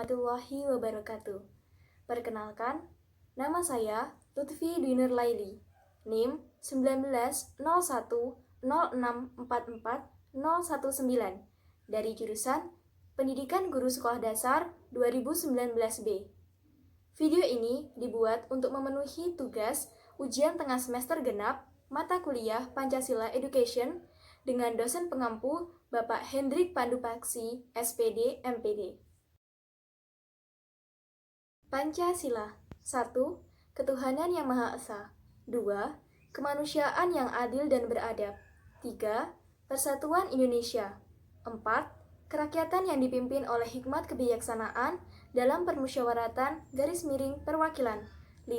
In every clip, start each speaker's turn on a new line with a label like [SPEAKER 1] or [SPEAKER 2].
[SPEAKER 1] warahmatullahi wabarakatuh. Perkenalkan, nama saya Lutfi Dwi Nur Laili, NIM 19010644 dari jurusan Pendidikan Guru Sekolah Dasar 2019B. Video ini dibuat untuk memenuhi tugas ujian tengah semester genap mata kuliah Pancasila Education dengan dosen pengampu Bapak Hendrik Pandupaksi, SPD, MPD. Pancasila 1. Ketuhanan yang Maha Esa 2. Kemanusiaan yang adil dan beradab 3. Persatuan Indonesia 4. Kerakyatan yang dipimpin oleh hikmat kebijaksanaan dalam permusyawaratan _perwakilan 5.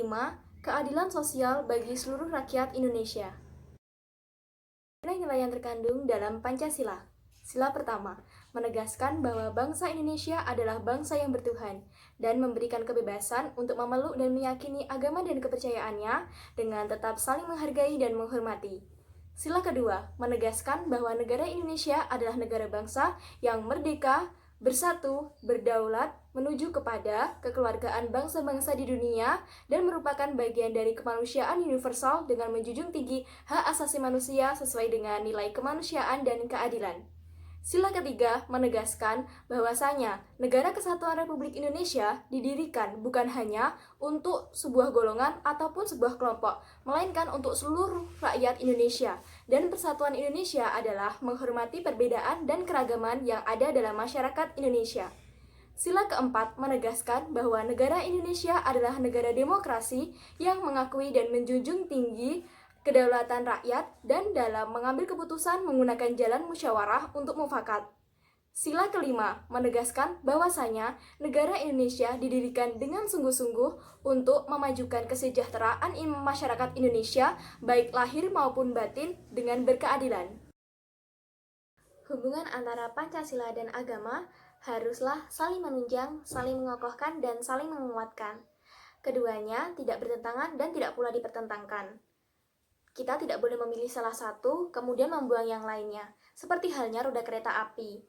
[SPEAKER 1] Keadilan sosial bagi seluruh rakyat Indonesia. Nilai-nilai yang terkandung dalam Pancasila. Sila pertama, menegaskan bahwa bangsa Indonesia adalah bangsa yang bertuhan dan memberikan kebebasan untuk memeluk dan meyakini agama dan kepercayaannya dengan tetap saling menghargai dan menghormati. Sila kedua, menegaskan bahwa negara Indonesia adalah negara bangsa yang merdeka, bersatu, berdaulat, menuju kepada kekeluargaan bangsa-bangsa di dunia dan merupakan bagian dari kemanusiaan universal dengan menjunjung tinggi hak asasi manusia sesuai dengan nilai kemanusiaan dan keadilan. Sila ketiga menegaskan bahwasanya Negara Kesatuan Republik Indonesia didirikan bukan hanya untuk sebuah golongan ataupun sebuah kelompok, melainkan untuk seluruh rakyat Indonesia. Dan persatuan Indonesia adalah menghormati perbedaan dan keragaman yang ada dalam masyarakat Indonesia. Sila keempat menegaskan bahwa negara Indonesia adalah negara demokrasi yang mengakui dan menjunjung tinggi kedaulatan rakyat dan dalam mengambil keputusan menggunakan jalan musyawarah untuk mufakat. Sila kelima menegaskan bahwasanya negara Indonesia didirikan dengan sungguh-sungguh untuk memajukan kesejahteraan masyarakat Indonesia baik lahir maupun batin dengan berkeadilan. Hubungan antara Pancasila dan agama haruslah saling menunjang, saling mengokohkan, dan saling menguatkan. Keduanya tidak bertentangan dan tidak pula dipertentangkan. Kita tidak boleh memilih salah satu, kemudian membuang yang lainnya. Seperti halnya roda kereta api.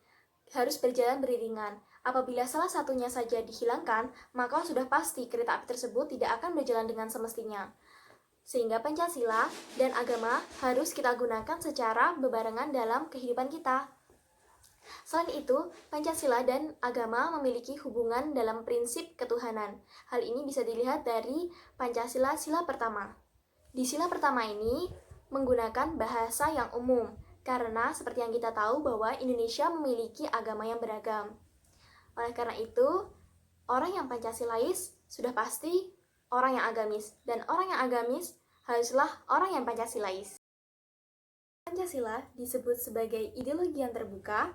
[SPEAKER 1] Harus berjalan beriringan. Apabila salah satunya saja dihilangkan, maka sudah pasti kereta api tersebut tidak akan berjalan dengan semestinya. Sehingga Pancasila dan agama harus kita gunakan secara bebarengan dalam kehidupan kita. Selain itu, Pancasila dan agama memiliki hubungan dalam prinsip ketuhanan. Hal ini bisa dilihat dari Pancasila sila pertama. Di sila pertama ini menggunakan bahasa yang umum, karena seperti yang kita tahu bahwa Indonesia memiliki agama yang beragam. Oleh karena itu, orang yang Pancasilais sudah pasti orang yang agamis, dan orang yang agamis haruslah orang yang Pancasilais. Pancasila disebut sebagai ideologi yang terbuka,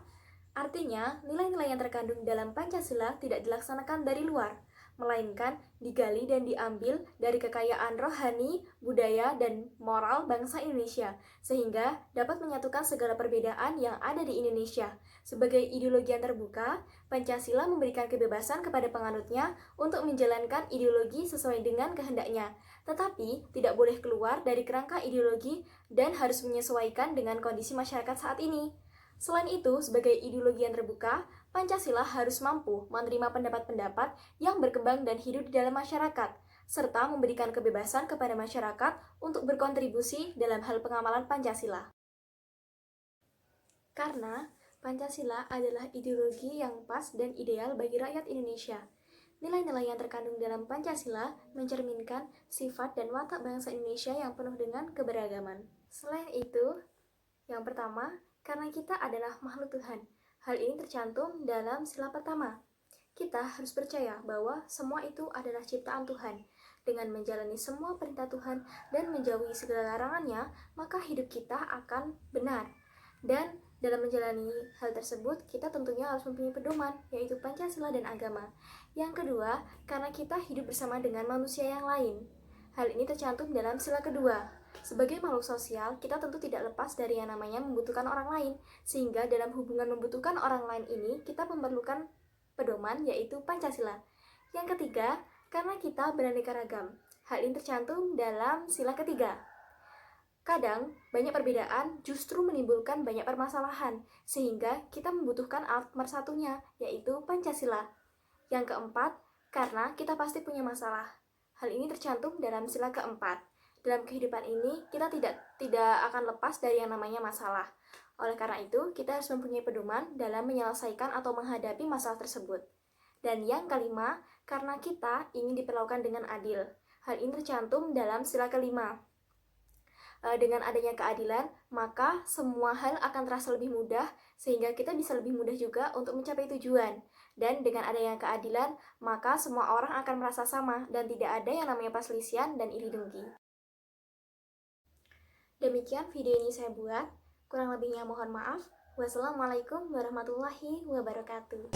[SPEAKER 1] artinya nilai-nilai yang terkandung dalam Pancasila tidak dilaksanakan dari luar, melainkan digali dan diambil dari kekayaan rohani, budaya, dan moral bangsa Indonesia, sehingga dapat menyatukan segala perbedaan yang ada di Indonesia. Sebagai ideologi yang terbuka, Pancasila memberikan kebebasan kepada penganutnya untuk menjalankan ideologi sesuai dengan kehendaknya, tetapi tidak boleh keluar dari kerangka ideologi dan harus menyesuaikan dengan kondisi masyarakat saat ini. Selain itu, sebagai ideologi yang terbuka, Pancasila harus mampu menerima pendapat-pendapat yang berkembang dan hidup di dalam masyarakat, serta memberikan kebebasan kepada masyarakat untuk berkontribusi dalam hal pengamalan Pancasila. Karena Pancasila adalah ideologi yang pas dan ideal bagi rakyat Indonesia. Nilai-nilai yang terkandung dalam Pancasila mencerminkan sifat dan watak bangsa Indonesia yang penuh dengan keberagaman. Selain itu, yang pertama, karena kita adalah makhluk Tuhan. Hal ini tercantum dalam sila pertama. Kita harus percaya bahwa semua itu adalah ciptaan Tuhan. Dengan menjalani semua perintah Tuhan dan menjauhi segala larangannya, maka hidup kita akan benar. Dan dalam menjalani hal tersebut, kita tentunya harus mempunyai pedoman, yaitu Pancasila dan agama. Yang kedua, karena kita hidup bersama dengan manusia yang lain. Hal ini tercantum dalam sila kedua. Sebagai makhluk sosial, kita tentu tidak lepas dari yang namanya membutuhkan orang lain, sehingga dalam hubungan membutuhkan orang lain ini, kita memerlukan pedoman, yaitu Pancasila. Yang ketiga, karena kita beraneka ragam. Hal ini tercantum dalam sila ketiga. Kadang, banyak perbedaan justru menimbulkan banyak permasalahan, sehingga kita membutuhkan alat pemersatunya, yaitu Pancasila. Yang keempat, karena kita pasti punya masalah. Hal ini tercantum dalam sila keempat. Dalam kehidupan ini, kita tidak akan lepas dari yang namanya masalah. Oleh karena itu, kita harus mempunyai pedoman dalam menyelesaikan atau menghadapi masalah tersebut. Dan yang kelima, karena kita ingin diperlakukan dengan adil. Hal ini tercantum dalam sila kelima. Dengan adanya keadilan, maka semua hal akan terasa lebih mudah, sehingga kita bisa lebih mudah juga untuk mencapai tujuan. Dan dengan adanya keadilan, maka semua orang akan merasa sama, dan tidak ada yang namanya perselisihan dan iri dengki. Demikian video ini saya buat, kurang lebihnya mohon maaf. Wassalamualaikum warahmatullahi wabarakatuh.